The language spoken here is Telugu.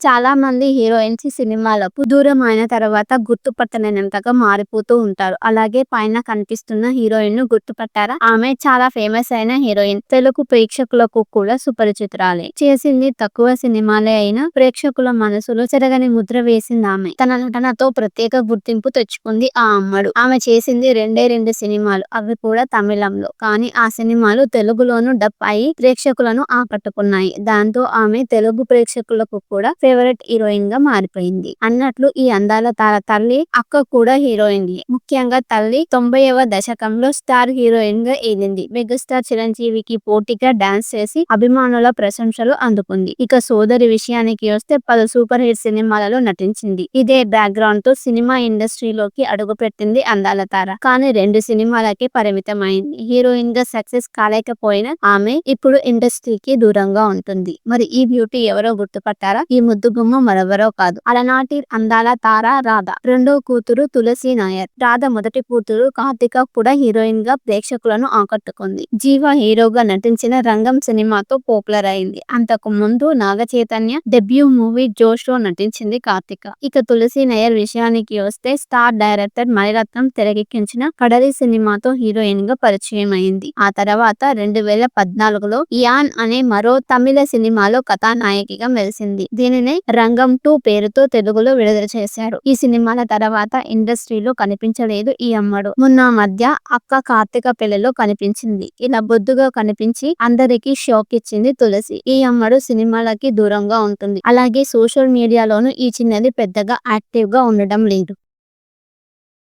చాలా మంది హీరోయిన్స్ సినిమాలకు దూరం అయిన తర్వాత గుర్తుపట్టలేనంతగా మారిపోతూ ఉంటారు. అలాగే పైన కనిపిస్తున్న హీరోయిన్ ను గుర్తుపట్టారా? ఆమె చాలా ఫేమస్ అయిన హీరోయిన్. తెలుగు ప్రేక్షకులకు కూడా సుపరిచితురాలే. చేసింది తక్కువ సినిమాలే అయినా ప్రేక్షకుల మనసులో చెరగని ముద్ర వేసిందామె. తన నటనతో ప్రత్యేక గుర్తింపు తెచ్చుకుంది ఆ అమ్మడు. ఆమె చేసింది రెండు సినిమాలు. అవి కూడా తమిళంలో. కానీ ఆ సినిమాలు తెలుగులోనూ డబ్ అయి ప్రేక్షకులను ఆకట్టుకున్నాయి. దాంతో ఆమె తెలుగు ప్రేక్షకులకు కూడా ఫేవరెట్ హీరోయిన్ గా మారిపోయింది. అన్నట్లు ఈ అందాల తార తల్లి అక్క కూడా హీరోయిన్. ముఖ్యంగా తల్లి 90వ దశకంలో స్టార్ హీరోయిన్ గా ఎదిగింది. మెగాస్టార్ చిరంజీవికి పోటీగా డాన్స్ చేసి అభిమానుల ప్రశంసలు అందుకుంది. ఇక సోదరి విషయానికి వస్తే పలు సూపర్ హిట్ సినిమాలలో నటించింది. ఇదే బ్యాక్గ్రౌండ్ తో సినిమా ఇండస్ట్రీలోకి అడుగుపెట్టింది అందాల తార. కానీ 2 సినిమాలకే పరిమితమైంది. హీరోయిన్ గా సక్సెస్ కాలేకపోయినా ఆమె ఇప్పుడు ఇండస్ట్రీకి దూరంగా ఉంటుంది. మరి ఈ బ్యూటీ ఎవరో గుర్తుపట్టారా? ఈ ముద్దుగుమ్మ మరెవరో కాదు, అలనాటి అందాల తార రాధ. రెండో కూతురు తులసి నాయర్. రాధ మొదటి కూతురు కార్తిక కూడా హీరోయిన్ గా ప్రేక్షకులను ఆకట్టుకుంది. జీవ హీరోగా నటించిన రంగం సినిమాతో పాపులర్ అయింది. అంతకు ముందు నాగ చైతన్య డెబ్యూ మూవీ జోష్ లో నటించింది కార్తిక. ఇక తులసి నాయర్ విషయానికి వస్తే స్టార్ డైరెక్టర్ మణిరత్నం తెరకెక్కించిన కడలి సినిమాతో హీరోయిన్ గా పరిచయం అయింది. ఆ తర్వాత 2014లో యాన్ అనే మరో తమిళ సినిమాలో కథానాయకిగా మెరిసింది. దీనినే రంగం 2 పేరుతో తెలుగులో విడుదల చేశారు. ఈ సినిమాల తర్వాత ఇండస్ట్రీలో కనిపించలేదు ఈ అమ్మడు. మొన్న మధ్య అక్క కార్తిక పెళ్లిలో కనిపించింది. ఇలా బొద్దుగా కనిపించి అందరికీ షాక్ ఇచ్చింది తులసి. ఈ అమ్మడు సినిమాలకి దూరంగా ఉంటుంది. అలాగే సోషల్ మీడియాలోనూ ఈ చిన్నది పెద్దగా యాక్టివ్ గా ఉండడం లేదు.